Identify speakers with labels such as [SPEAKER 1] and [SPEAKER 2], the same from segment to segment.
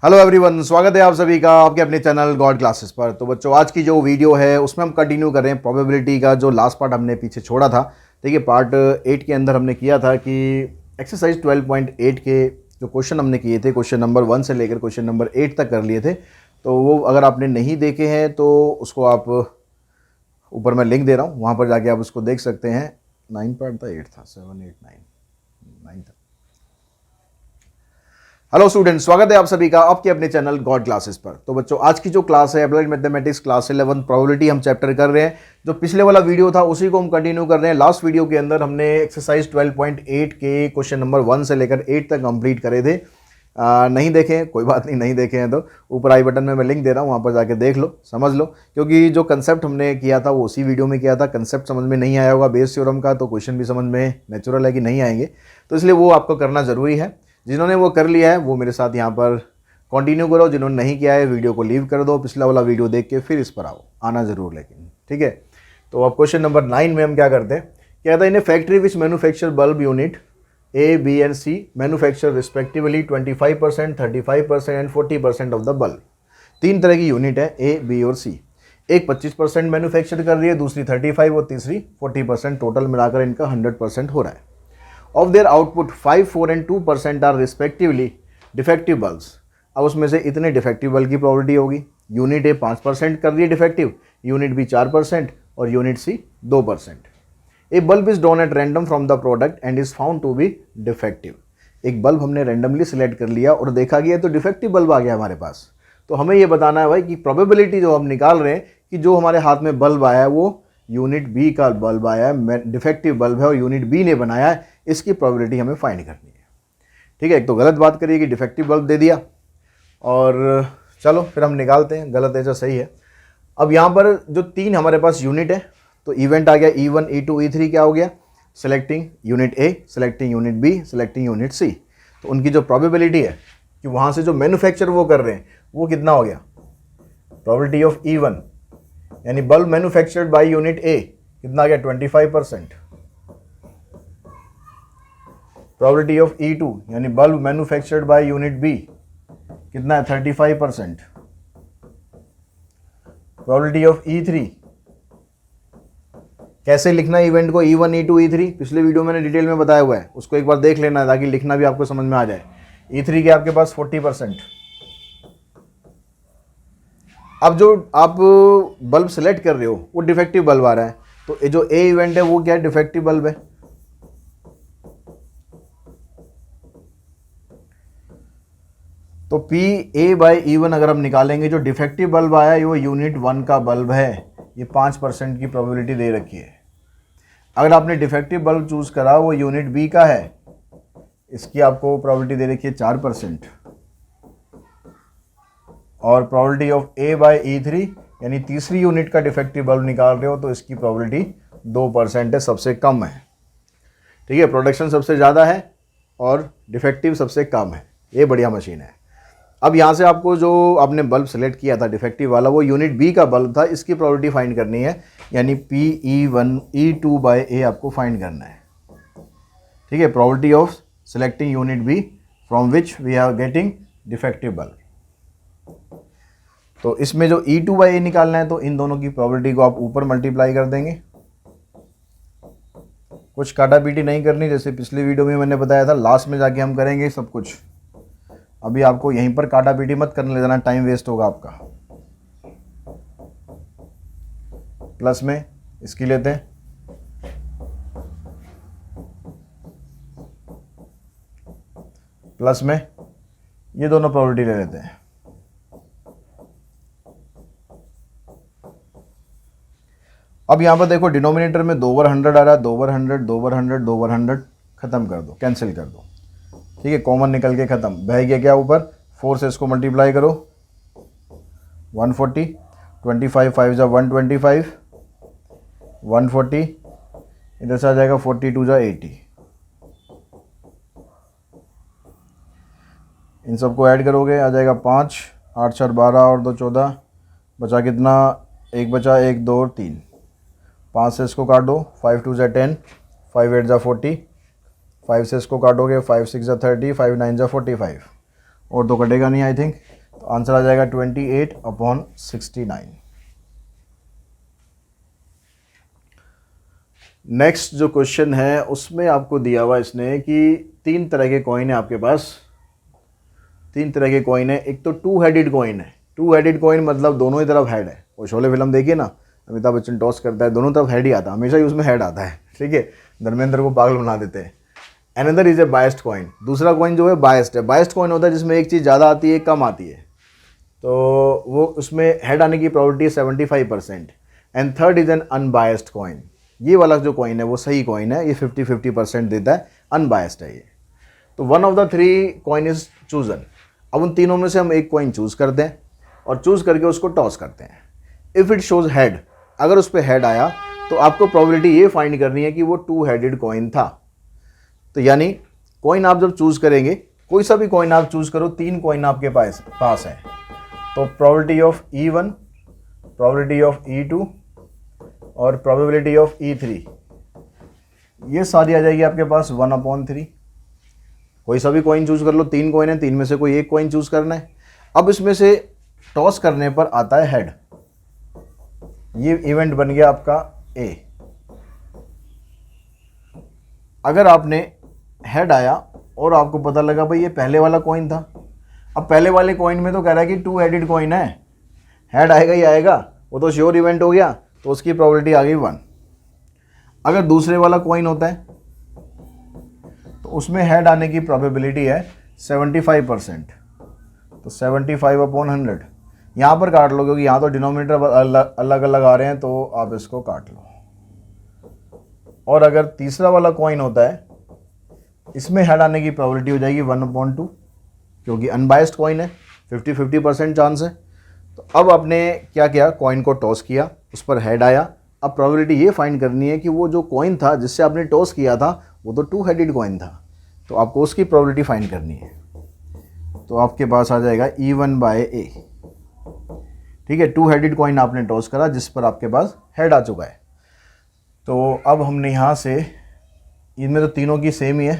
[SPEAKER 1] Hello everyone, स्वागत है आप सभी का आपके अपने चैनल गॉड क्लासेस पर। तो बच्चों, आज की जो वीडियो है उसमें हम कंटिन्यू कर रहे हैं प्रोबेबिलिटी का जो लास्ट पार्ट हमने पीछे छोड़ा था। देखिए, पार्ट 8 के अंदर हमने किया था कि एक्सरसाइज 12.8 के जो क्वेश्चन हमने किए थे, क्वेश्चन नंबर 1 से लेकर क्वेश्चन नंबर 8 तक कर लिए थे। तो वो अगर आपने नहीं देखे हैं तो उसको आप ऊपर मैं लिंक दे रहा हूँ, वहाँ पर जाके आप उसको देख सकते हैं। 9 पार्ट था, 8 था, 7 8 9 था। हेलो स्टूडेंट, स्वागत है आप सभी का आपके अपने चैनल गॉड क्लासेस पर। तो बच्चों, आज की जो क्लास है अप्लाइड मैथमेटिक्स क्लास 11 प्रोबेबिलिटी हम चैप्टर कर रहे हैं। जो पिछले वाला वीडियो था उसी को हम कंटिन्यू कर रहे हैं। लास्ट वीडियो के अंदर हमने एक्सरसाइज 12.8 के क्वेश्चन नंबर 1 से लेकर 8 तक कंप्लीट करे थे। नहीं देखे कोई बात नहीं देखे हैं तो ऊपर आई बटन में मैं लिंक दे रहा हूँ, वहाँ पर जाके देख लो, समझ लो। क्योंकि जो कंसेप्ट हमने किया था वो उसी वीडियो में किया था। कंसेप्ट समझ में नहीं आया होगा बेस थ्योरम का तो क्वेश्चन भी समझ में नेचुरल है कि नहीं आएंगे, तो इसलिए वो आपको करना ज़रूरी है। जिन्होंने वो कर लिया है वो मेरे साथ यहाँ पर कंटिन्यू करो, जिन्होंने नहीं किया है वीडियो को लीव कर दो, पिछला वाला वीडियो देख के फिर इस पर आओ, आना ज़रूर लेकिन, ठीक है। तो अब क्वेश्चन नंबर 9 में हम क्या करते हैं, कहता है in a factory which manufacture bulb unit A B and C manufacture respectively 25%, 35% and 40% of the bulb. 3 तरह की यूनिट है ए, बी और सी। एक 25% मैन्युफैक्चर कर रही है, दूसरी 35 और तीसरी 40%। टोटल मिलाकर इनका 100% हो रहा है। Of their output 5, 4 and 2% are respectively defective bulbs. अब उसमें से इतने डिफेक्टिव बल्ब की प्रोबेबिलिटी होगी। यूनिट ए 5% कर रही है डिफेक्टिव, यूनिट बी 4% और unit C 2%। A bulb is drawn at random from the product and is found to be defective. एक बल्ब हमने रैंडमली सिलेक्ट कर लिया और देखा गया तो डिफेक्टिव बल्ब आ गया हमारे पास। तो हमें ये बताना है भाई कि प्रोबेबिलिटी जो हम निकाल रहे हैं कि जो हमारे हाथ में बल्ब आया है वो यूनिट बी का बल्ब आया है, डिफेक्टिव बल्ब है और यूनिट बी ने बनाया है, इसकी प्रोबेबिलिटी हमें फाइंड करनी है। ठीक है, एक तो गलत बात करिए कि डिफेक्टिव बल्ब दे दिया, और चलो फिर हम निकालते हैं गलत ऐसा सही है। अब यहाँ पर जो 3 हमारे पास यूनिट है तो इवेंट आ गया E1 E2 E3 क्या हो गया, selecting unit A, selecting unit B, selecting unit C. तो उनकी जो प्रोबेबिलिटी है कि वहाँ से जो मैन्युफैक्चर वो कर रहे हैं वो कितना हो गया, प्रोबेबिलिटी ऑफ E1 यानी bulb manufactured by unit A कितना आ गया 25%। प्रोबेबिलिटी ऑफ E2 यानी bulb manufactured by unit B कितना है 35%। प्रोबेबिलिटी ऑफ E3, कैसे लिखना है इवेंट को E1 E2 E3 पिछले वीडियो मैंने डिटेल में बताया हुआ है, उसको एक बार देख लेना है ताकि लिखना भी आपको समझ में आ जाए। E3 के आपके पास 40%। अब जो आप बल्ब सेलेक्ट कर रहे हो वो डिफेक्टिव बल्ब आ रहा है, तो ये जो ए इवेंट है वो क्या है, डिफेक्टिव बल्ब है। तो पी ए बाई E1 अगर हम निकालेंगे, जो डिफेक्टिव बल्ब आया है वो यूनिट 1 का बल्ब है, ये 5% की प्रोबेबिलिटी दे रखी है। अगर आपने डिफेक्टिव बल्ब चूज करा वो यूनिट बी का है, इसकी आपको प्रोबेबिलिटी दे रखी है 4%। और probability of A by E3 यानी तीसरी यूनिट का डिफेक्टिव बल्ब निकाल रहे हो तो इसकी प्रोबेबिलिटी 2% है, सबसे कम है। ठीक है, प्रोडक्शन सबसे ज़्यादा है और डिफेक्टिव सबसे कम है, ये बढ़िया मशीन है। अब यहाँ से आपको जो आपने बल्ब सेलेक्ट किया था डिफेक्टिव वाला वो यूनिट बी का बल्ब था, इसकी प्रोबेबिलिटी फाइंड करनी है, यानी PE1 E2 बाय ए आपको फाइंड करना है। ठीक है, probability of selecting unit B from which we are getting defective bulb. तो इसमें जो E2 बाय ए निकालना है तो इन दोनों की प्रोबेबिलिटी को आप ऊपर मल्टीप्लाई कर देंगे। कुछ काटा पीटी नहीं करनी, जैसे पिछली वीडियो में मैंने बताया था, लास्ट में जाके हम करेंगे सब कुछ। अभी आपको यहीं पर काटा पीटी मत करने ले जाना, टाइम वेस्ट होगा आपका। प्लस में इसकी लेते हैं, प्लस में ये दोनों प्रोबेबिलिटी ले लेते हैं। अब यहाँ पर देखो डिनोमिनेटर में 2/100 आ रहा है, 2/100 2/100 2/100 खत्म कर दो, कैंसिल कर दो। ठीक है, कॉमन निकल के खत्म, बह गया क्या ऊपर, 4 से इसको मल्टीप्लाई करो 140, 25 5 जा 125, 140 इधर से आ जाएगा 42 जा 80। इन सबको ऐड करोगे आ जाएगा 5, 8 4 12 और 2 14, बचा कितना, 1 बचा, 1 2 और 3, 5 से इसको काट दो, 5 2 जा 10, 5 8 जा 40, 5 से इसको काटोगे 5 6 जा 30, 5 9 जा 45, और तो कटेगा नहीं आई थिंक, तो आंसर आ जाएगा 28/69। नेक्स्ट जो क्वेश्चन है उसमें आपको दिया हुआ इसने कि 3 तरह के कॉइन है आपके पास, 3 तरह के कॉइन है। एक तो 2 हेडेड कॉइन है। 2 हेडेड कॉइन मतलब दोनों ही तरफ हेड है। वो शोले फिल्म देखिए ना, अमिताभ बच्चन टॉस करता है, दोनों तरफ हेड ही आता है, हमेशा ही उसमें हेड आता है, ठीक है, धर्मेंद्र को पागल बना देते हैं। Another is a biased coin, दूसरा कॉइन जो है बायस्ड है। बायस्ड कॉइन होता है जिसमें एक चीज़ ज़्यादा आती है एक कम आती है, तो वो उसमें हेड आने की प्रोबेबिलिटी है 75%। And third is an unbiased coin, ये वाला जो कॉइन है वो सही कॉइन है, ये 50-50% देता है, अनबायस्ड है ये। तो one of the 3 coin is chosen. अब उन तीनों में से हम एक कॉइन चूज करते हैं और चूज करके उसको टॉस करते हैं। इफ़ इट शोज हेड, अगर उस पर हेड आया तो आपको प्रोबेबिलिटी ये फाइंड करनी है कि वो 2 हेडेड कॉइन था। तो यानी कॉइन आप जब चूज करेंगे, कोई सा भी कॉइन आप चूज करो, 3 कॉइन आपके पास है, तो probability of E1, probability of E2 और प्रोबेबिलिटी ऑफ E3, ये सारी आ जाएगी आपके पास 1/3। कोई सा भी कॉइन चूज कर लो, 3 कॉइन है, 3 में से कोई एक कॉइन चूज करना है। अब इसमें से टॉस करने पर आता है हेड, ये इवेंट बन गया आपका ए। अगर आपने हेड आया और आपको पता लगा भाई ये पहले वाला कॉइन था, अब पहले वाले कॉइन में तो कह रहा है कि 2 हेडेड कॉइन है, हेड आएगा ही आएगा, वो तो श्योर इवेंट हो गया, तो उसकी प्रोबेबिलिटी आ गई 1। अगर दूसरे वाला कॉइन होता है तो उसमें हेड आने की प्रोबेबिलिटी है 75%, तो 75/100। यहाँ पर काट लो क्योंकि यहाँ तो डिनोमिनेटर अलग अलग आ रहे हैं, तो आप इसको काट लो। और अगर तीसरा वाला कॉइन होता है, इसमें हेड आने की प्रोबेबिलिटी हो जाएगी 1/2, क्योंकि अनबायस्ड कॉइन है, 50-50% चांस है। तो अब आपने क्या किया, कॉइन को टॉस किया, उस पर हेड आया। अब प्रोबेबिलिटी ये फाइंड करनी है कि वो जो कॉइन था जिससे आपने टॉस किया था वो तो 2 हेडेड कॉइन था, तो आपको उसकी प्रोबेबिलिटी फाइंड करनी है। तो आपके पास आ जाएगा E1/A, ठीक है। 2 हेडेड कॉइन आपने टॉस करा जिस पर आपके पास हेड आ चुका है। तो अब हमने यहाँ से, इनमें तो तीनों की सेम ही है,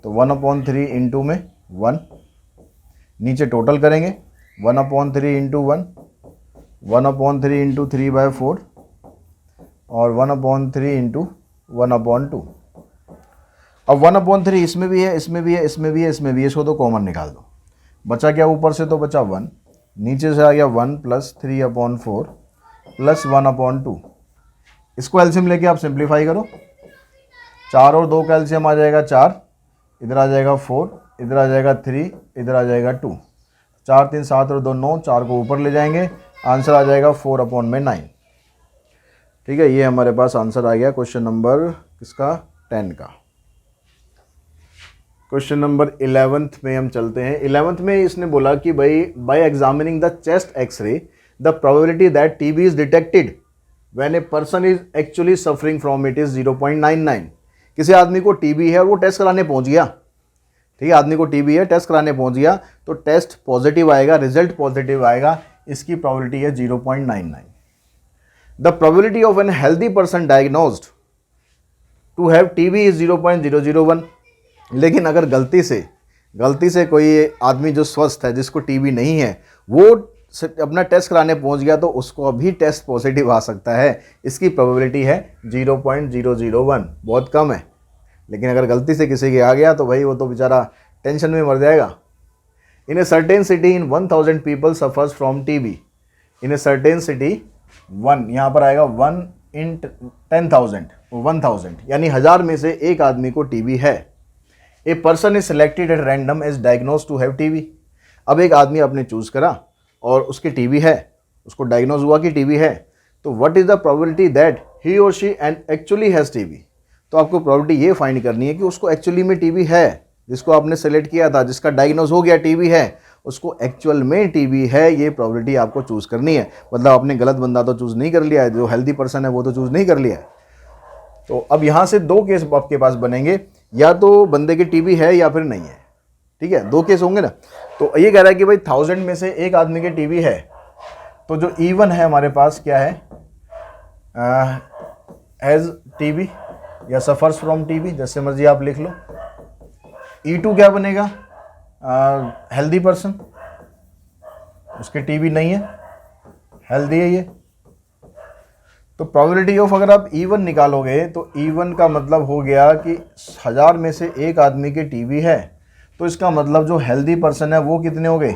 [SPEAKER 1] तो 1/3 इंटू में 1, नीचे टोटल करेंगे 1/3 इंटू 1, 1/3 इंटू 3/4 और 1/3 इंटू 1/2। अब 1/3 इसमें भी है, इसमें भी है, इसमें भी है, इसमें भी है, इसको तो कॉमन निकाल दो। बचा क्या ऊपर से, तो बचा 1, नीचे से आ गया 1 + 3/4 + 1/2। इसको एलसीएम लेके आप सिंप्लीफाई करो, 4 और 2 का एलसीएम आ जाएगा 4, इधर आ जाएगा 4, इधर आ जाएगा 3, इधर आ जाएगा 2, 4 3 7 और 2 9, 4 को ऊपर ले जाएंगे, आंसर आ जाएगा 4/9। ठीक है, ये हमारे पास आंसर आ गया क्वेश्चन नंबर किसका, 10 का। क्वेश्चन नंबर 11th में हम चलते हैं। 11th में इसने बोला कि भाई by examining the chest x-ray the probability that TB is detected when a person is actually suffering from it is 0.99। किसी आदमी को टीबी है और वो टेस्ट कराने पहुंच गया, ठीक है, आदमी को टीबी है, टेस्ट कराने पहुंच गया, तो टेस्ट पॉजिटिव आएगा, रिजल्ट पॉजिटिव आएगा, इसकी प्रोबेबिलिटी है 0.99। The probability of an healthy person diagnosed to have TB is 0.001। लेकिन अगर गलती से कोई आदमी जो स्वस्थ है, जिसको टीबी नहीं है, वो अपना टेस्ट कराने पहुंच गया, तो उसको अभी टेस्ट पॉजिटिव आ सकता है, इसकी प्रोबेबिलिटी है 0.001, बहुत कम है। लेकिन अगर गलती से किसी के आ गया तो भाई वो तो बेचारा टेंशन में मर जाएगा। In a certain city in 1000 people suffers from TB. In a certain city 1, यहाँ पर आएगा 1 इन 10,000 यानी 1000 में से एक आदमी को टीबी है। A person is selected at random as diagnose to have TB. अब एक आदमी आपने चूज करा और उसकी टीबी है, उसको डायग्नोज हुआ कि टीबी है, तो what is the probability that he or she and actually has TB. तो आपको प्रोबेबिलिटी ये फाइंड करनी है कि उसको एक्चुअली में टीबी है, जिसको आपने सेलेक्ट किया था, जिसका डायग्नोज हो गया टीबी है, उसको एक्चुअल में टीबी है, ये प्रोबेबिलिटी आपको चूज करनी है। मतलब आपने गलत बंदा तो चूज नहीं कर लिया है, जो हेल्दी पर्सन है वो तो चूज नहीं कर लिया है। तो अब यहाँ से 2 केस आपके पास बनेंगे, या तो बंदे की टीबी है या फिर नहीं है, ठीक है, 2 केस होंगे ना। तो ये कह रहा है कि भाई 1000 में से एक आदमी की टीबी है, तो जो E1 है हमारे पास क्या है, हैज टीबी या सफर्स फ्रॉम टीबी, जैसे मर्जी आप लिख लो। E2 क्या बनेगा, हेल्दी पर्सन, उसके टीबी नहीं है, हेल्दी है ये। तो प्रोबेबिलिटी ऑफ अगर आप E1 निकालोगे तो E1 का मतलब हो गया कि 1000 में से एक आदमी के टीबी है, तो इसका मतलब जो हेल्दी पर्सन है वो कितने हो गए,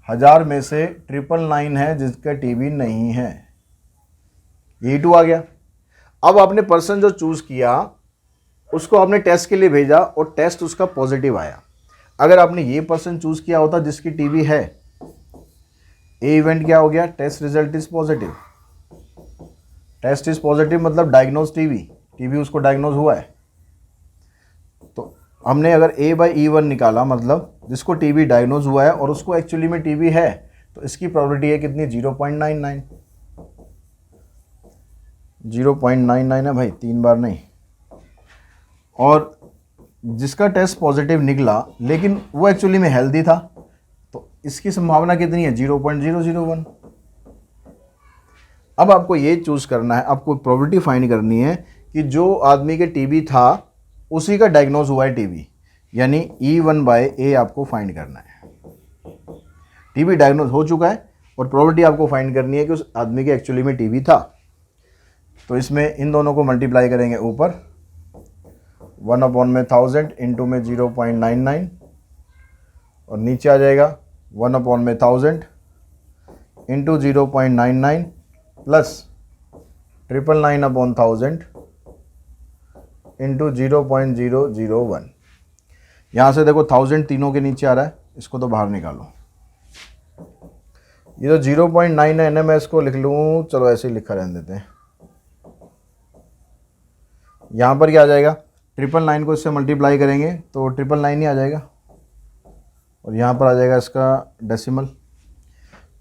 [SPEAKER 1] 1000 में से 999 है जिसका टीबी नहीं है। E2 आ गया। अब आपने पर्सन जो चूज किया उसको आपने टेस्ट के लिए भेजा और टेस्ट उसका पॉजिटिव आया। अगर आपने ये पर्सन चूज किया होता जिसकी टीबी है, ए इवेंट क्या हो गया, test result is positive. Test is positive मतलब डायग्नोज टीबी, टीबी उसको डायग्नोज हुआ है। तो हमने अगर A/E1 निकाला मतलब जिसको टीबी डायग्नोज हुआ है और उसको एक्चुअली में टीबी है, तो इसकी प्रोबेबिलिटी है कितनी, 0.99। 0.99 है भाई, 3 बार नहीं। और जिसका टेस्ट पॉजिटिव निकला लेकिन वो एक्चुअली में हेल्दी था, तो इसकी संभावना कितनी है, 0.001। अब आपको ये चूज करना है, आपको प्रोबेबिलिटी फाइंड करनी है कि जो आदमी के टीबी था उसी का डायग्नोज हुआ है टीबी, यानी E1/A आपको फाइंड करना है। टीबी डायग्नोज हो चुका है और प्रोबेबिलिटी आपको फाइंड करनी है कि उस आदमी के एक्चुअली में टीबी था। तो इसमें इन दोनों को मल्टीप्लाई करेंगे, ऊपर 1/1000 इंटू में 0.99 और नीचे आ जाएगा 1/1000 इंटू 0.99 प्लस 999/1000 इंटू 0.001। यहाँ से देखो 1000 तीनों के नीचे आ रहा है, इसको तो बाहर निकालो। ये तो 0.99 है, मैं इसको लिख लूँ, चलो ऐसे ही लिखा रहने देते हैं। यहाँ पर क्या आ जाएगा, 999 को इससे मल्टीप्लाई करेंगे तो 999 ही आ जाएगा और यहाँ पर आ जाएगा इसका डेसिमल।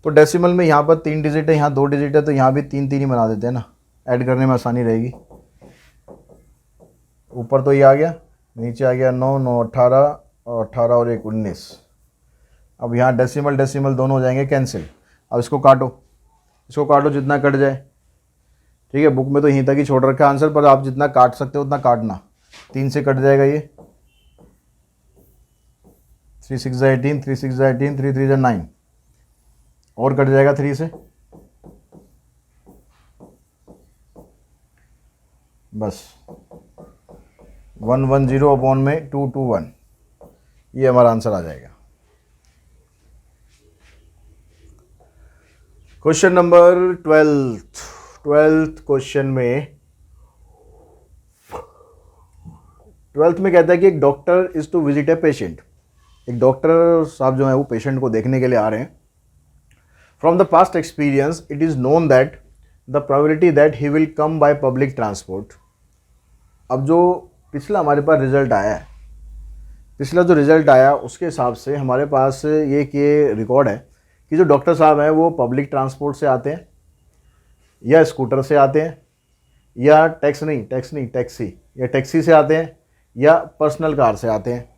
[SPEAKER 1] तो डेसिमल में यहाँ पर 3 डिजिट है, यहाँ 2 डिजिट है, तो यहाँ भी 3 3 ही बना देते हैं ना, ऐड करने में आसानी रहेगी। ऊपर तो ये आ गया, नीचे आ गया 9 9 18 और 18 और 1 19। अब यहाँ डेसिमल डेसिमल दोनों हो जाएंगे कैंसिल। अब इसको काटो जितना कट जाए, ठीक है। बुक में तो यहीं तक ही छोड़ रखा है आंसर, पर आप जितना काट सकते हो उतना काटना। 3 से कट जाएगा ये, 3 6 18, 3 6 18, 3 3 9 और कट जाएगा 3 से, बस 110 अपॉन में 221, ये हमारा आंसर आ जाएगा। क्वेश्चन नंबर 12 क्वेश्चन में 12th में कहता है कि एक doctor is to visit a patient. एक डॉक्टर साहब जो है वो पेशेंट को देखने के लिए आ रहे हैं। From the past experience it is known that the probability that he will come by public transport. अब जो पिछला हमारे पास रिजल्ट आया है, पिछला जो रिजल्ट आया उसके हिसाब से हमारे पास ये रिकॉर्ड है कि जो डॉक्टर साहब हैं वो पब्लिक ट्रांसपोर्ट से आते हैं या स्कूटर से आते हैं या टैक्सी या टैक्सी से आते हैं या पर्सनल कार से आते हैं।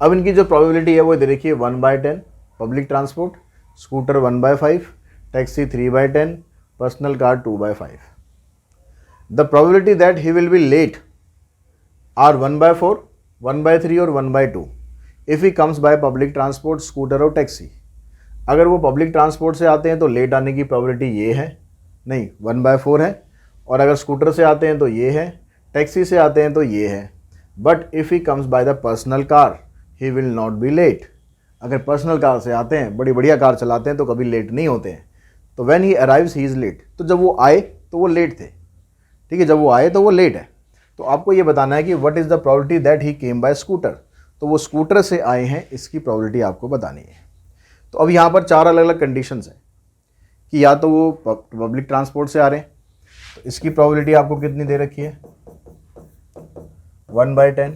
[SPEAKER 1] अब इनकी जो प्रोबेबिलिटी है वो इधर देखिए, 1/10 public transport, scooter 1/5, taxi 3/10, personal car 2/5। The probability that he will be late are 1/4, 1/3 और 1/2 if he comes by public transport, scooter और टैक्सी। अगर वो पब्लिक ट्रांसपोर्ट से आते हैं तो लेट आने की प्रोबेबिलिटी ये है, नहीं 1/4 है, और अगर स्कूटर से आते हैं तो ये है, टैक्सी से आते हैं तो ये है। But if he comes by the personal car he will not be late. अगर पर्सनल कार से आते हैं, बड़ी बढ़िया कार चलाते हैं, तो कभी लेट नहीं होते हैं। तो when he arrives he is late, तो जब वो आए तो वो लेट थे, ठीक है, जब वो आए तो वो लेट है। तो आपको ये बताना है कि what is the probability that he came by scooter. तो वो स्कूटर से आए हैं, इसकी प्रोबेबिलिटी आपको बतानी है। तो अब यहाँ पर 4 अलग अलग कंडीशंस हैं कि या तो वो पब्लिक ट्रांसपोर्ट से आ रहे हैं, तो इसकी प्रोबेबिलिटी आपको कितनी दे रखी है, 1/10।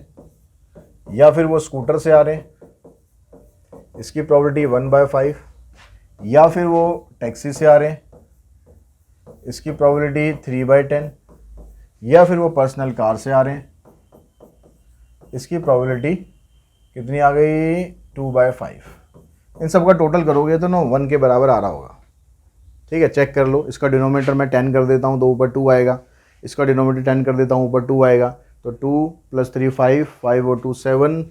[SPEAKER 1] या फिर वो स्कूटर से आ रहे हैं, इसकी प्रोबेबिलिटी 1/5। या फिर वो टैक्सी से आ रहे हैं, इसकी प्रोबेबिलिटी 3/10। या फिर वो पर्सनल कार से आ रहे हैं, इसकी प्रोबेबिलिटी कितनी आ गई, 2/5। इन सब का टोटल करोगे तो ना 1 के बराबर आ रहा होगा, ठीक है। चेक कर लो, इसका डिनोमिनेटर मैं 10 कर देता हूँ तो ऊपर 2 आएगा, इसका डिनोमिनेटर 10 कर देता हूँ ऊपर 2 आएगा। तो 2 + 3 5, 5 और 2 7,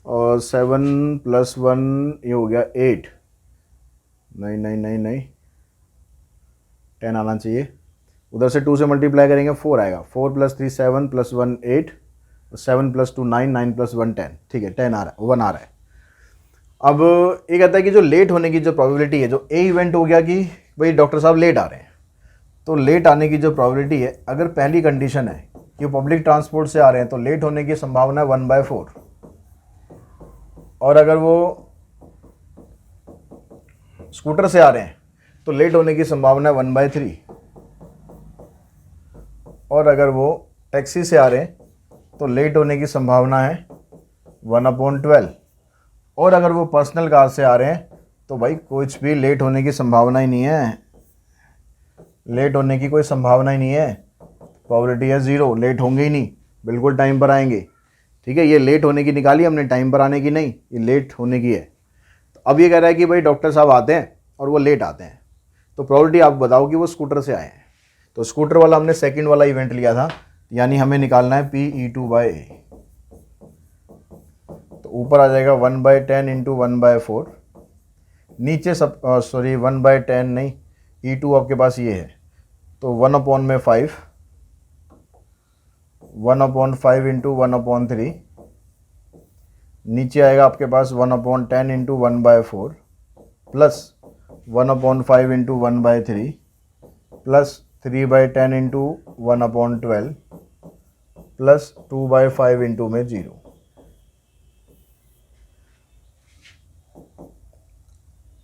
[SPEAKER 1] और 7 + 1 ये हो गया 8, नहीं नहीं नहीं नहीं 10 आना चाहिए। उधर से 2 से मल्टीप्लाई करेंगे 4 आएगा, 4 + 3 7 + 1 8, 7 + 2 9, 9 + 1 10, ठीक है 10 आ रहा है, 1 आ रहा है। अब ये कहता है कि जो लेट होने की जो प्रोबेबिलिटी है, जो ए इवेंट हो गया कि भाई डॉक्टर साहब लेट आ रहे हैं, तो लेट आने की जो प्रोबेबिलिटी है, अगर पहली कंडीशन है कि पब्लिक ट्रांसपोर्ट से आ रहे हैं तो लेट होने की संभावना है 1/4, और अगर वो स्कूटर से आ रहे हैं तो लेट होने की संभावना है 1/3, और अगर वो टैक्सी से आ रहे हैं तो लेट होने की संभावना है 1/12, और अगर वो पर्सनल कार से आ रहे हैं तो भाई कुछ भी लेट होने की संभावना ही नहीं है, लेट होने की कोई संभावना ही नहीं है, प्रोबेबिलिटी है 0, लेट होंगे ही नहीं, बिल्कुल टाइम पर आएंगे। ठीक है, ये लेट होने की निकाली हमने, टाइम पर आने की नहीं, ये लेट होने की है। तो अब ये कह रहा है कि भाई डॉक्टर साहब आते हैं और वो लेट आते हैं, तो प्रोबेबिलिटी आप बताओ कि वो स्कूटर से आए हैं। तो स्कूटर वाला हमने सेकंड वाला इवेंट लिया था, यानी हमें निकालना है PE2/A। तो ऊपर आ जाएगा 1/10 × 1/4, नीचे सब 1/10 नहीं, E2 आपके पास ये है, तो 1/5, 1/5 × 1/3, नीचे आएगा आपके पास 1/10 × 1/4 प्लस 1/5 × 1/3 प्लस 3/10 × 1/12 प्लस 2/5 × में 0।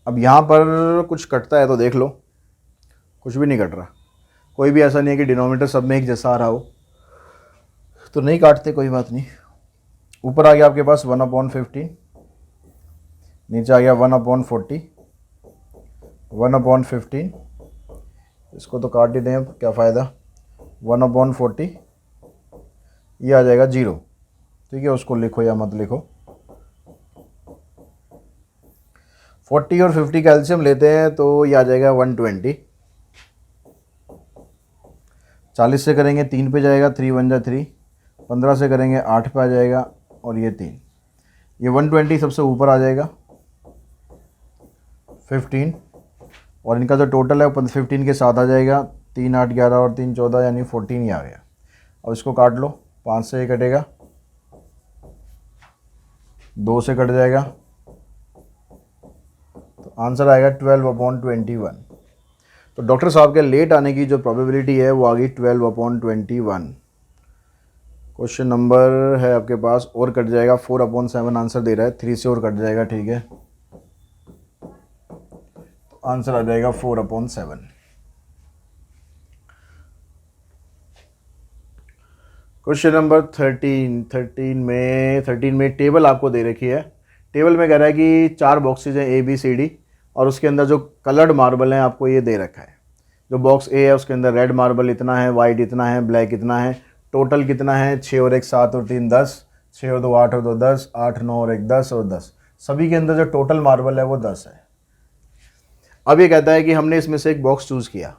[SPEAKER 1] अब यहाँ पर कुछ कटता है तो देख लो, कुछ भी नहीं कट रहा, कोई भी ऐसा नहीं है कि डिनोमिनेटर सब में एक जैसा आ रहा हो, तो नहीं काटते, कोई बात नहीं। ऊपर आ गया आपके पास 1/15, नीचे आ गया 1/40, 1/15, इसको तो काट ही दें, अब क्या फ़ायदा, 1/40, ये आ जाएगा 0, ठीक है, उसको लिखो या मत लिखो। 40 और 50 कैल्शियम लेते हैं तो ये आ जाएगा 120, 40 से करेंगे 3 पे जाएगा, 3 × 1 = 3, 15 से करेंगे 8 पे आ जाएगा, और ये 3, ये 120 सबसे ऊपर आ जाएगा, 15, और इनका जो टोटल है वो 15 के साथ आ जाएगा, 3 8 11 और 3 14, यानी 14 ही आ गया। अब इसको काट लो, 5 से ये कटेगा, 2 से कट जाएगा, तो आंसर आएगा 12/21। तो डॉक्टर साहब के लेट आने की जो प्रोबेबिलिटी है वो आ गई 12/21। क्वेश्चन नंबर है आपके पास, और कट जाएगा, 4/7 आंसर दे रहा है, 3 से और कट जाएगा, ठीक है, तो आंसर आ जाएगा 4/7। क्वेश्चन नंबर 13 में टेबल आपको दे रखी है। टेबल में कह रहा है कि 4 बॉक्सेज हैं ABCD, और उसके अंदर जो कलर्ड मार्बल हैं आपको ये दे रखा है। जो बॉक्स A है उसके अंदर रेड मार्बल इतना है, वाइट इतना है, ब्लैक इतना है, टोटल कितना है, 6 और 1 7 और 3 10, 6 और 2 8 और 2 10, 8 9 और 1 10 और 10, सभी के अंदर जो टोटल मार्बल है वो 10 है। अब ये कहता है कि हमने इसमें से एक बॉक्स चूज़ किया,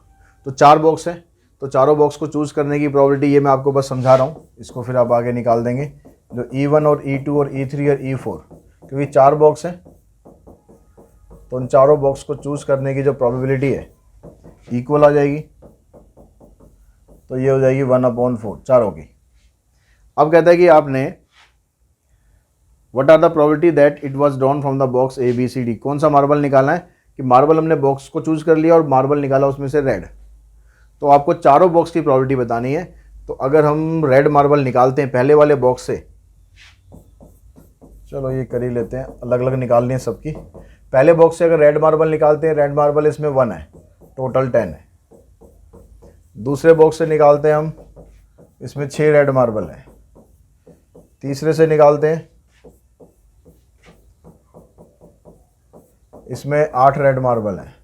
[SPEAKER 1] तो 4 बॉक्स है, तो चारों बॉक्स को चूज़ करने की प्रोबेबिलिटी ये मैं आपको बस समझा रहा हूँ, इसको फिर आप आगे निकाल देंगे। जो E1 और E2 और E3 और E4, क्योंकि 4 बॉक्स हैं तो उन चारों बॉक्स को चूज़ करने की जो प्रोबेबिलिटी है इक्वल आ जाएगी, तो ये हो जाएगी 1/4 चारों की। अब कहता है कि आपने what are the probability that it was drawn from the box ABCD, कौन सा मार्बल निकालना है, कि मार्बल हमने बॉक्स को चूज़ कर लिया और मार्बल निकाला उसमें से रेड, तो आपको चारों बॉक्स की प्रोबेबिलिटी बतानी है। तो अगर हम रेड मार्बल निकालते हैं पहले वाले बॉक्स से, चलो ये कर ही लेते हैं, अलग अलग निकालनी है सबकी। पहले बॉक्स से अगर रेड मार्बल निकालते हैं, रेड मार्बल इसमें 1 है, टोटल 10 है। दूसरे बॉक्स से निकालते हैं हम, इसमें 6 रेड मार्बल है। तीसरे से निकालते हैं, इसमें 8 रेड मार्बल है।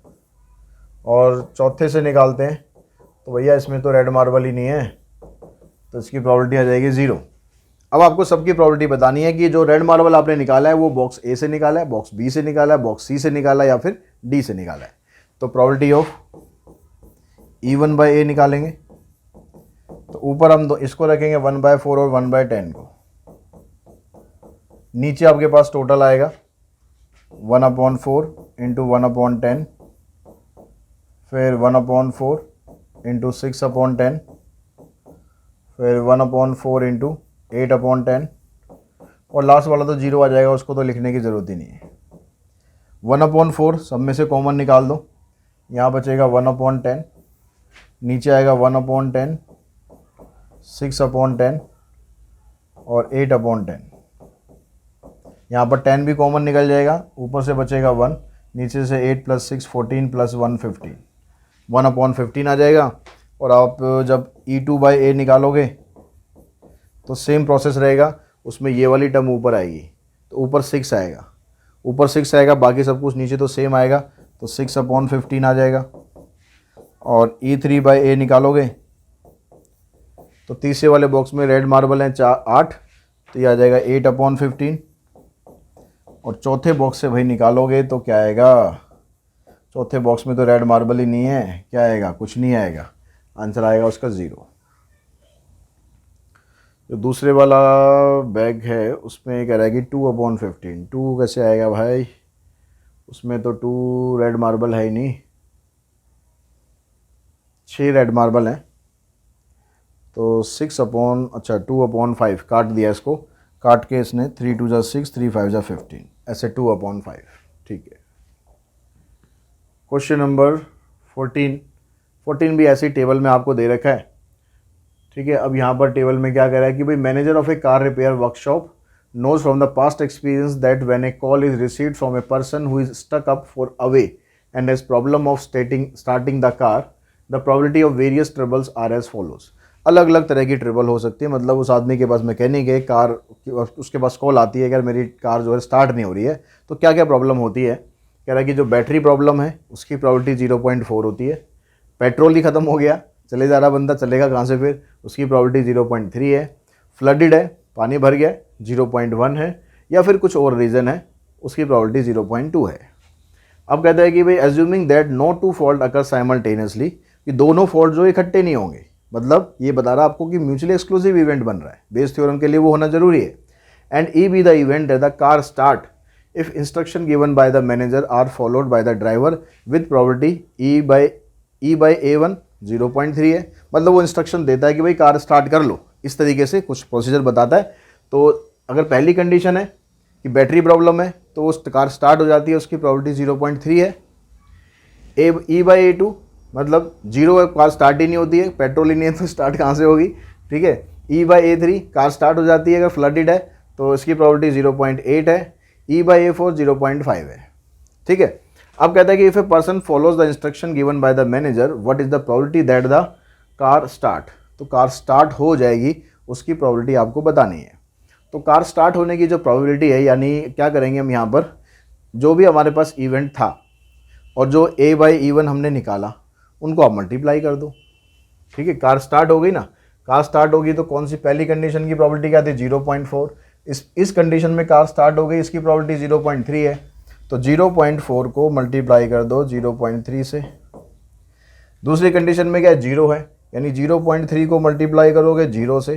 [SPEAKER 1] और चौथे से निकालते हैं, तो भैया इसमें तो रेड मार्बल ही नहीं है, तो इसकी प्रोबेबिलिटी आ जाएगी 0। अब आपको सबकी प्रोबेबिलिटी बतानी है कि जो रेड मार्बल आपने निकाला है वो बॉक्स A से निकाला है, बॉक्स B से निकाला है, बॉक्स C से निकाला है, या फिर D से निकाला है। तो प्रोबेबिलिटी ऑफ E1/A निकालेंगे, तो ऊपर हम इसको रखेंगे 1/4 और 1/10 को, नीचे आपके पास टोटल आएगा 1/4 इंटू 1/10, फिर 1/4 इंटू 6/10, फिर 1/4 इंटू 8/10, और लास्ट वाला तो जीरो आ जाएगा, उसको तो लिखने की ज़रूरत ही नहीं है। 1/4 सब में से कॉमन निकाल दो, यहाँ बचेगा 1/10, नीचे आएगा 1/10, 6/10 और 8/10। यहाँ पर 10 भी कॉमन निकल जाएगा, ऊपर से बचेगा 1, नीचे से 8 + 6 14 + 1 15, 1/15 आ जाएगा। और आप जब E2/A निकालोगे तो सेम प्रोसेस रहेगा, उसमें ये वाली टर्म ऊपर आएगी, तो ऊपर 6 आएगा, ऊपर 6 आएगा, बाकी सब कुछ नीचे तो सेम आएगा, तो 6/15 आ जाएगा। और E3/A निकालोगे तो तीसरे वाले बॉक्स में रेड मार्बल हैं 8, तो ये आ जाएगा 8/15। और चौथे बॉक्स से भाई निकालोगे तो क्या आएगा, चौथे बॉक्स में तो रेड मार्बल ही नहीं है, क्या आएगा, कुछ नहीं आएगा, आंसर आएगा उसका 0। जो दूसरे वाला बैग है उसमें कह रहा है कि 2/15, 2 कैसे आएगा भाई, उसमें तो 2 रेड मार्बल है ही नहीं, 6 रेड मार्बल हैं, तो 2/5 काट दिया, इसको काट के इसने 3 × 2 = 6, 3 × 5 = 15, ऐसे 2/5, ठीक है। क्वेश्चन नंबर 14 भी ऐसी टेबल में आपको दे रखा है, ठीक है। अब यहाँ पर टेबल में क्या कह रहा है कि भाई manager of A car repair workshop knows from the past experience that when a call is received from a person who is stuck up for away and has problem of starting the car, the probability of various troubles are as follows। अलग अलग तरह की trouble हो सकती है, मतलब उस आदमी के पास मैकेनिक है, कार उसके पास कॉल आती है, अगर मेरी कार जो है स्टार्ट नहीं हो रही है तो क्या क्या प्रॉब्लम होती है। कह रहा है कि जो बैटरी प्रॉब्लम है उसकी प्रॉबिलिटी 0.4 होती है, पेट्रोल ही ख़त्म हो गया, चले जा रहा बंदा, चलेगा कहाँ से फिर, उसकी प्रॉबिलिटी 0.3 है, फ्लडेड है, पानी भर गया 0.1 है, या फिर कुछ और रीज़न है, उसकी प्रॉबिलिटी 0.2 है। अब कहता है कि भाई assuming that no two fault occur simultaneously, कि दोनों फॉल्ट जो इकट्ठे नहीं होंगे, मतलब ये बता रहा आपको कि म्यूचुअली एक्सक्लूसिव इवेंट बन रहा है, बेस थ्योरम के लिए वो होना जरूरी है। And E be the event the car start if instruction given by the manager are followed by the driver with probability E/A1 0.3 है, मतलब वो इंस्ट्रक्शन देता है कि भाई कार स्टार्ट कर लो, इस तरीके से कुछ प्रोसीजर बताता है। तो अगर पहली कंडीशन है कि बैटरी प्रॉब्लम है तो वो कार स्टार्ट हो जाती है, उसकी प्रॉबिलिटी 0.3 है। E/A2 मतलब 0 है, कार स्टार्ट ही नहीं होती है, पेट्रोल ही नहीं है तो स्टार्ट कहाँ से होगी, ठीक है। E/A3 कार स्टार्ट हो जाती है, अगर फ्लडेड है तो इसकी प्रॉबिलिटी 0.8 है। E/A4 0.5 है, ठीक है। अब कहता है कि if a person follows the instruction given by the manager what is the probability that the car start, तो कार स्टार्ट हो जाएगी, उसकी प्रॉबिलिटी आपको बतानी है। तो कार स्टार्ट होने की जो प्रॉबिलिटी है, यानी क्या करेंगे हम यहाँ पर, जो भी हमारे पास इवेंट था और जो A/E1 हमने निकाला उनको आप मल्टीप्लाई कर दो, ठीक है। कार स्टार्ट हो गई ना, कार स्टार्ट होगी तो कौन सी पहली कंडीशन की प्रॉबिलिटी क्या थी 0.4, इस कंडीशन में कार स्टार्ट हो गई, इसकी प्रॉबिलिटी 0.3 है, तो 0.4 को मल्टीप्लाई कर दो 0.3 से। दूसरी कंडीशन में क्या है, 0 है, यानी 0.3 को मल्टीप्लाई करोगे 0 से।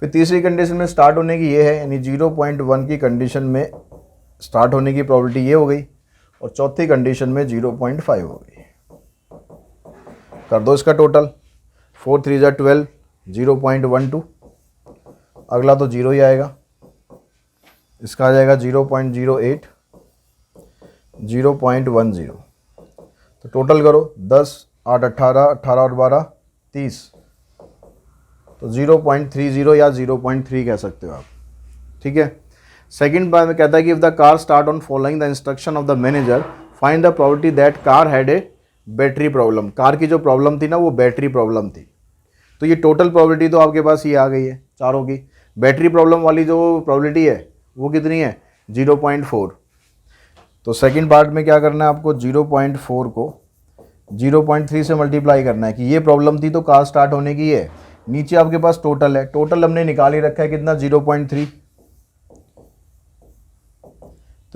[SPEAKER 1] फिर तीसरी कंडीशन में स्टार्ट होने की ये है, यानी 0.1 की कंडीशन में स्टार्ट होने की प्रॉबिलिटी ये हो गई, और चौथी कंडीशन में 0.5 हो गई। कर दो इसका टोटल, 4 × 3 = 12, 0.12, अगला तो 0 ही आएगा, इसका आ जाएगा 0.08, 0.10। तो टोटल करो 10, 8, 18, 18 और 12 30, तो 0.30 या 0.3 कह सकते हो आप, ठीक है। सेकंड बार में कहता है कि if the car start on following the instruction of the manager find the probability that car had a battery problem, car की जो प्रॉब्लम थी ना वो बैटरी प्रॉब्लम थी। तो ये टोटल प्रॉबिलिटी तो आपके पास ये आ गई है चारों की। बैटरी प्रॉब्लम वाली जो प्रॉबिलिटी है वो कितनी है 0.4। तो सेकंड पार्ट में क्या करना है आपको, 0.4 को 0.3 से मल्टीप्लाई करना है कि ये प्रॉब्लम थी तो कार स्टार्ट होने की है। नीचे आपके पास टोटल है, टोटल हमने निकाल ही रखा है कितना 0.3,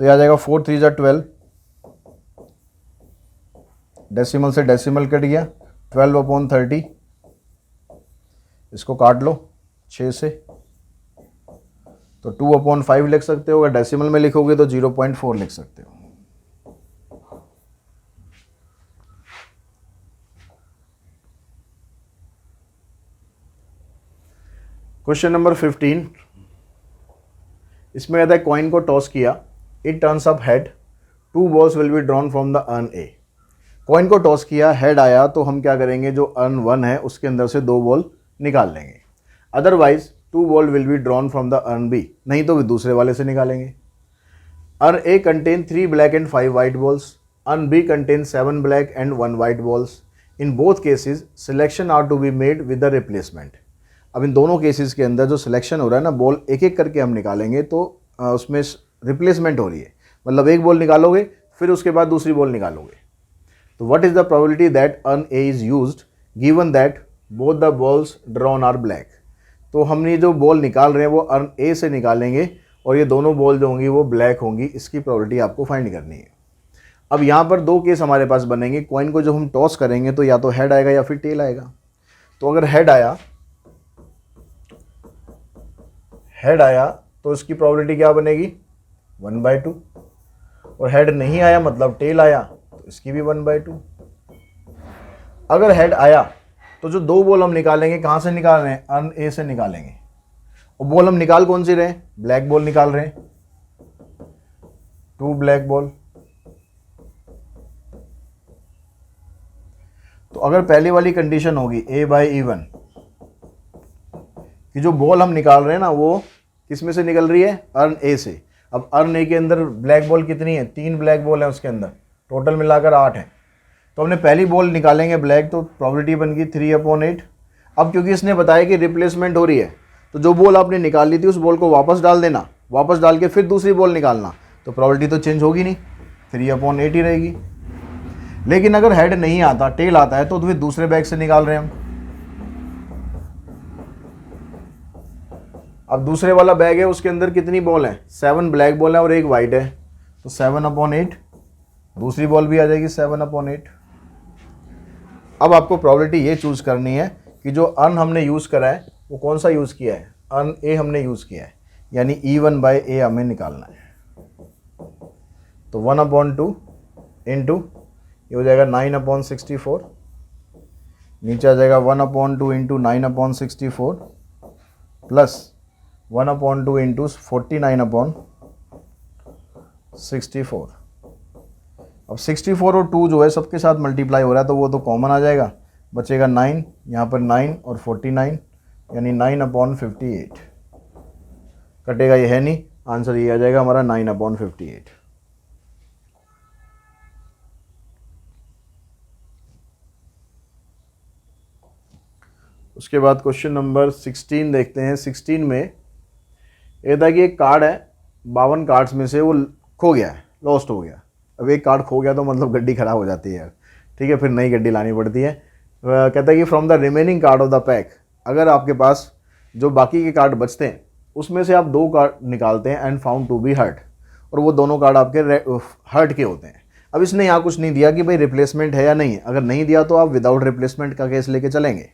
[SPEAKER 1] तो यह आ जाएगा 4 × 3 = 12, डेसिमल से डेसिमल कट गया 12/30, इसको काट लो 6 से, तो 2/5 लिख सकते हो, अगर डेसिमल में लिखोगे तो 0.4 लिख सकते हो। क्वेश्चन नंबर 15, इसमें कहता है कॉइन को टॉस किया, it turns up head, 2 balls will be drawn from the earn A. Coin को टॉस किया, हेड आया, तो हम क्या करेंगे, जो अर्न 1 है उसके अंदर से 2 बॉल निकाल लेंगे। Otherwise 2 ball will be drawn from the urn B, नहीं तो भी दूसरे वाले से निकालेंगे। Urn A contain 3 black and 5 white balls, urn B contain 7 black and 1 white balls. In both cases selection are to be made with the replacement. अब इन दोनों केसेस के अंदर जो सिलेक्शन हो रहा है ना, बॉल एक एक करके हम निकालेंगे, तो उसमें रिप्लेसमेंट हो रही है, मतलब एक बॉल निकालोगे फिर उसके बाद दूसरी बॉल निकालोगे। तो what is the probability that urn A is used given that both the balls drawn are black. तो हम ये जो बॉल निकाल रहे हैं वो अर्न ए से निकालेंगे और ये दोनों बॉल जो होंगी वो ब्लैक होंगी, इसकी प्रोबेबिलिटी आपको फाइंड करनी है। अब यहाँ पर 2 केस हमारे पास बनेंगे, कॉइन को जब हम टॉस करेंगे तो या तो हेड आएगा या फिर टेल आएगा। तो अगर हेड आया तो इसकी प्रोबेबिलिटी क्या बनेगी, 1/2, और हेड नहीं आया मतलब टेल आया तो इसकी भी 1/2। अगर हेड आया तो जो 2 बॉल हम निकालेंगे कहाँ से निकाल रहे हैं, अर्न ए से निकालेंगे, और बॉल हम निकाल कौन सी रहे हैं, ब्लैक बॉल निकाल रहे हैं, 2 ब्लैक बॉल। तो अगर पहली वाली कंडीशन होगी A/even कि जो बॉल हम निकाल रहे हैं ना वो किस में से निकल रही है, अर्न ए से। अब अर्न ए के अंदर ब्लैक बॉल कितनी है, 3 ब्लैक बॉल है उसके अंदर, टोटल मिलाकर 8 है। तो हमने पहली बॉल निकालेंगे ब्लैक, तो प्रोबेबिलिटी बन गई 3/8। अब क्योंकि इसने बताया कि रिप्लेसमेंट हो रही है, तो जो बॉल आपने निकाल ली थी उस बॉल को वापस डाल देना, वापस डाल के फिर दूसरी बॉल निकालना, तो प्रोबेबिलिटी तो चेंज होगी नहीं, 3/8 ही रहेगी। लेकिन अगर हेड नहीं आता, टेल आता है, तो फिर दूसरे बैग से निकाल रहे हैं हम। अब दूसरे वाला बैग है उसके अंदर कितनी बॉल है, 7 ब्लैक बॉल है और 1 वाइट है, तो 7/8, दूसरी बॉल भी आ जाएगी 7/8। अब आपको प्रोबेबिलिटी ये चूज करनी है कि जो अर्न हमने यूज़ करा है वो कौन सा यूज़ किया है, अर्न ए हमने यूज़ किया है, यानी E1/A हमें निकालना है। तो 1/2 इंटू ये हो जाएगा 9/64, नीचे आ जाएगा 1/2 इंटू 9/64 प्लस 1/2 इंटू 49/64। अब 64 और 2 जो है सबके साथ मल्टीप्लाई हो रहा है तो वो तो कॉमन आ जाएगा, बचेगा 9, यहाँ पर 9 और 49 यानी 9/58, कटेगा ये है नहीं, आंसर ये आ जाएगा हमारा 9/58। उसके बाद क्वेश्चन नंबर 16 देखते हैं। 16 में ये था कि एक कार्ड है, 52 कार्ड्स में से वो खो गया है, लॉस्ट हो गया। अब एक कार्ड खो गया तो मतलब गड्डी खराब हो जाती है यार, ठीक है, फिर नई गड्डी लानी पड़ती है। कहता है कि from the remaining card of the pack, अगर आपके पास जो बाकी के कार्ड बचते हैं उसमें से आप 2 कार्ड निकालते हैं and found to be heart, और वो दोनों कार्ड आपके हर्ट के होते हैं। अब इसने यहाँ कुछ नहीं दिया कि भाई रिप्लेसमेंट है या नहीं है, अगर नहीं दिया तो आप विदाउट रिप्लेसमेंट का केस लेके चलेंगे।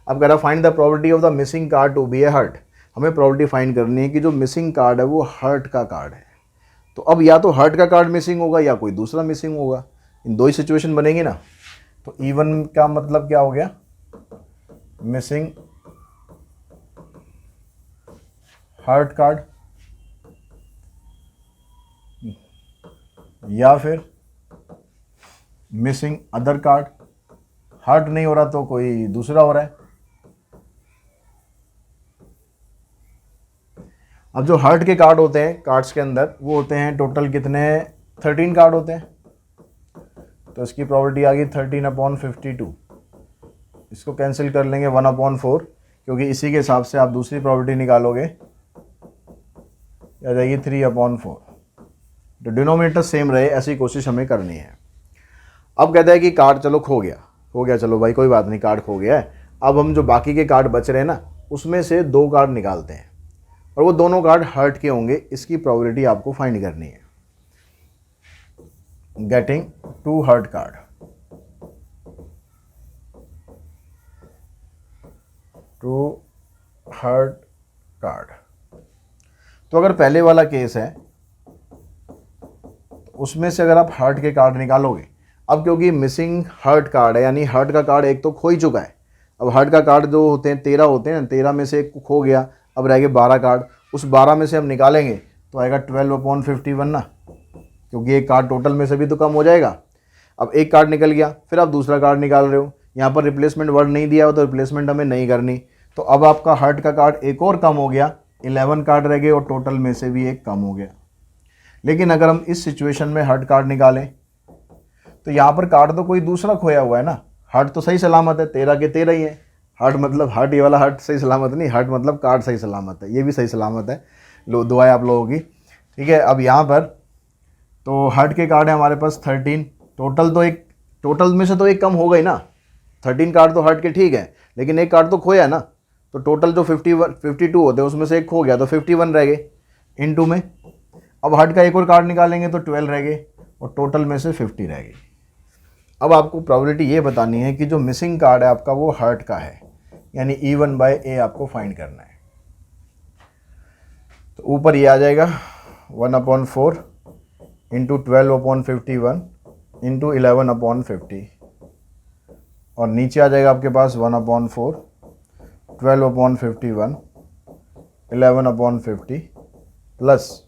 [SPEAKER 1] अब कह रहा find the probability of the missing card to be a heart, हमें प्रोबेबिलिटी फाइंड करनी है कि जो मिसिंग कार्ड है वो हर्ट का कार्ड है। तो अब या तो हर्ट का कार्ड मिसिंग होगा या कोई दूसरा मिसिंग होगा, इन 2 ही सिचुएशन बनेगी ना। तो E1 का मतलब क्या हो गया, मिसिंग हर्ट कार्ड, या फिर मिसिंग अदर कार्ड, हर्ट नहीं हो रहा तो कोई दूसरा हो रहा है। अब जो हर्ट के कार्ड होते हैं कार्ड्स के अंदर वो होते हैं टोटल कितने, 13 कार्ड होते हैं, तो इसकी प्रोबेबिलिटी आ गई 13/52। इसको कैंसिल कर लेंगे 1/4, क्योंकि इसी के हिसाब से आप दूसरी प्रोबेबिलिटी निकालोगे, आ जाएगी 3/4। तो डिनोमिनेटर सेम रहे ऐसी कोशिश हमें करनी है। अब कहता है कि कार्ड चलो खो गया, चलो भाई कोई बात नहीं, कार्ड खो गया है। अब हम जो बाकी के कार्ड बच रहे हैं ना उसमें से 2 कार्ड निकालते हैं और वो दोनों कार्ड हर्ट के होंगे, इसकी प्रोबेबिलिटी आपको फाइंड करनी है। Getting 2 heart card, 2 heart card. तो अगर पहले वाला केस है तो उसमें से अगर आप हार्ट के कार्ड निकालोगे, अब क्योंकि मिसिंग हार्ट कार्ड है, यानी हार्ट का कार्ड एक तो खो ही चुका है। अब हार्ट का कार्ड जो होते हैं 13 होते हैं, 13 में से एक खो गया, अब रह गए 12 कार्ड। उस 12 में से हम निकालेंगे तो आएगा 12/51 ना, क्योंकि एक कार्ड टोटल में से भी तो कम हो जाएगा। अब एक कार्ड निकल गया, फिर आप दूसरा कार्ड निकाल रहे हो, यहाँ पर रिप्लेसमेंट वर्ड नहीं दिया हो तो रिप्लेसमेंट हमें नहीं करनी। तो अब आपका हार्ट का कार्ड एक और कम हो गया, 11 कार्ड रह गए और टोटल में से भी एक कम हो गया। लेकिन अगर हम इस सिचुएशन में हार्ट कार्ड निकालें तो यहाँ पर कार्ड तो कोई दूसरा खोया हुआ है ना, हार्ट तो सही सलामत है, 13 के 13 ही है। हार्ट मतलब हार्ट, ये वाला हार्ट सही सलामत नहीं, हार्ट मतलब कार्ड सही सलामत है, ये भी सही सलामत है। लो दुआ है आप लोगों की, ठीक है। अब यहाँ पर तो हार्ट के कार्ड है हमारे पास 13, टोटल में से तो एक कम हो गई ना, 13 कार्ड तो हार्ट के ठीक है, लेकिन एक कार्ड तो खोया ना, तो टोटल जो 52 होते हैं उसमें से एक खो गया तो 51 रह गए इनटू में। अब हार्ट का एक और कार्ड निकालेंगे तो 12 रह गए और टोटल में से 50 रह गई। अब आपको प्रोबेबिलिटी ये बतानी है कि जो मिसिंग कार्ड है आपका वो हार्ट का है, यानी E1/A आपको फाइंड करना है। तो ऊपर ये आ जाएगा 1/4 इंटू 12/51 इंटू 11/50, और नीचे आ जाएगा आपके पास 1/4 12/51 11/50 प्लस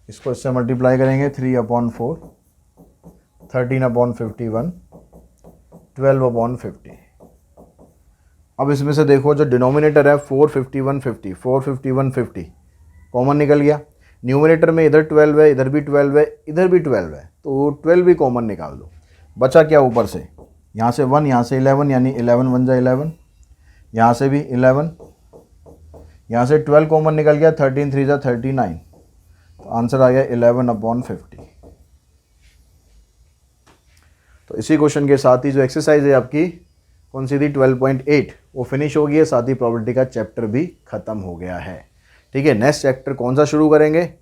[SPEAKER 1] इसको इससे मल्टीप्लाई करेंगे 3/4 13/51 12/50। अब इसमें से देखो जो डिनोमिनेटर है 451 कॉमन निकल गया। न्यूमिनेटर में इधर 12 है, इधर भी 12 है, इधर भी 12 है, तो 12 भी कॉमन निकाल दो। बचा क्या ऊपर से, यहाँ से 1, यहाँ से 11, यानी 11 1 जा 11, यहाँ से भी 11, यहाँ से 12 कॉमन निकल गया, 13 3 जा 39, तो आंसर आ गया 11/50। तो इसी क्वेश्चन के साथ ही जो एक्सरसाइज है आपकी कौन सी थी 12.8 वो फिनिश हो गई है, साथ ही प्रोबेबिलिटी का चैप्टर भी ख़त्म हो गया है। ठीक है, नेक्स्ट चैप्टर कौन सा शुरू करेंगे,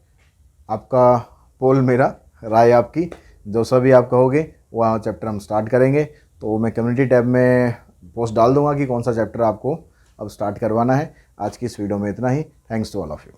[SPEAKER 1] आपका पोल मेरा राय आपकी, जो सभी आप कहोगे वो चैप्टर हम स्टार्ट करेंगे। तो मैं कम्युनिटी टैब में पोस्ट डाल दूंगा कि कौन सा चैप्टर आपको अब स्टार्ट करवाना है। आज की इस वीडियो में इतना ही। Thanks to all of you.